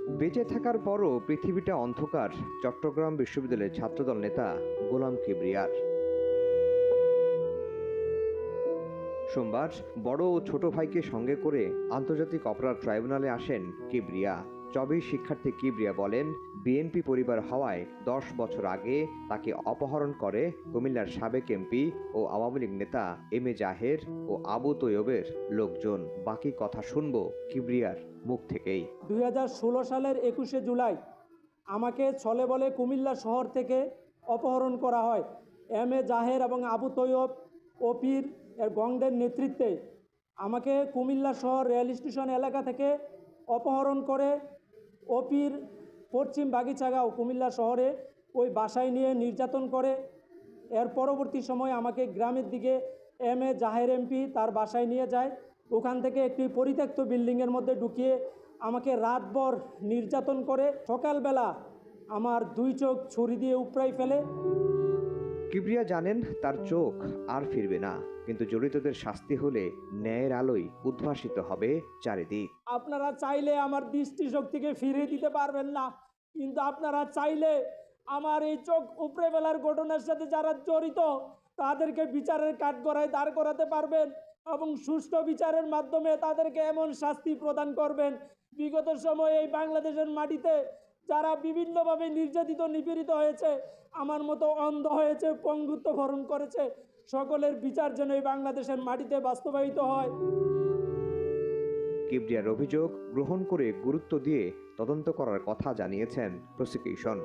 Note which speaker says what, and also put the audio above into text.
Speaker 1: বেঁচে থাকার পরও পৃথিবীটা অন্ধকার চট্টগ্রাম বিশ্ববিদ্যালয়ের ছাত্রদল নেতা গোলাম কিবরিয়ার। সোমবার বড় ও ছোট ভাইকে সঙ্গে করে আন্তর্জাতিক অপরাধ ট্রাইব্যুনালে আসেন কিবরিয়া। ২৪ শিক্ষার্থী কিবরিয়া বলেন, বিএনপি পরিবার হওয়ায় ১০ বছর আগে তাকে অপহরণ করে কুমিল্লার সাবেক এমপি ও আওয়ামী লীগ নেতা এম এ জাহের ও আবু তৈয়বের লোকজন। বাকি কথা শুনবো কিবরিয়ার মুখ থেকেই।
Speaker 2: ২০১৬ সালের ২১শে জুলাই আমাকে ছলে বলে কুমিল্লা শহর থেকে অপহরণ করা হয়। এম এ জাহের এবং আবু তৈয়ব ওপির এর গংদের নেতৃত্বে আমাকে কুমিল্লা শহর রেল স্টেশন এলাকা থেকে অপহরণ করে ওপির পশ্চিম বাগিচাগাঁও কুমিল্লা শহরে ওই বাসায় নিয়ে নির্যাতন করে। এর পরবর্তী সময় আমাকে গ্রামের দিকে এম এ জাহের এমপি তার বাসায় নিয়ে যায়। ওখান থেকে একটি পরিত্যক্ত বিল্ডিংয়ের মধ্যে ঢুকিয়ে আমাকে রাতভর নির্যাতন করে। সকালবেলা আমার ২ চোখ ছুরি দিয়ে উপড়াই ফেলে।
Speaker 1: কিবরিয়া জানেন তার চোখ আর ফিরবে না, কিন্তু জড়িতদের শাস্তি হলে ন্যায়ের আলোয় উদ্ভাসিত হবে চারিদিক।
Speaker 2: আপনারা চাইলে আমার দৃষ্টিশক্তিকে ফিরিয়ে দিতে পারবেন না, কিন্তু আপনারা চাইলে আমার এই চোখ উপড়ে ফেলার ঘটনার সাথে যারা জড়িত তাদেরকে বিচারের কাঠগড়ায় দাঁড় করাতে পারবেন এবং সুষ্ঠু বিচারের মাধ্যমে তাদেরকে এমন শাস্তি প্রদান করবেন। বিগত সময়ে এই বাংলাদেশের মাটিতে যারা বিভিন্নভাবে নির্যাতিত নিপীড়িত হয়েছে, আমার মতো অন্ধ হয়েছে, পঙ্গুত্ব বরণ করেছে, সকলের বিচার যেন এই বাংলাদেশের মাটিতে বাস্তবায়িত হয়।
Speaker 1: কিবরিয়ার অভিযোগ গ্রহণ করে গুরুত্ব দিয়ে তদন্ত করার কথা জানিয়েছেন প্রসিকিউশন।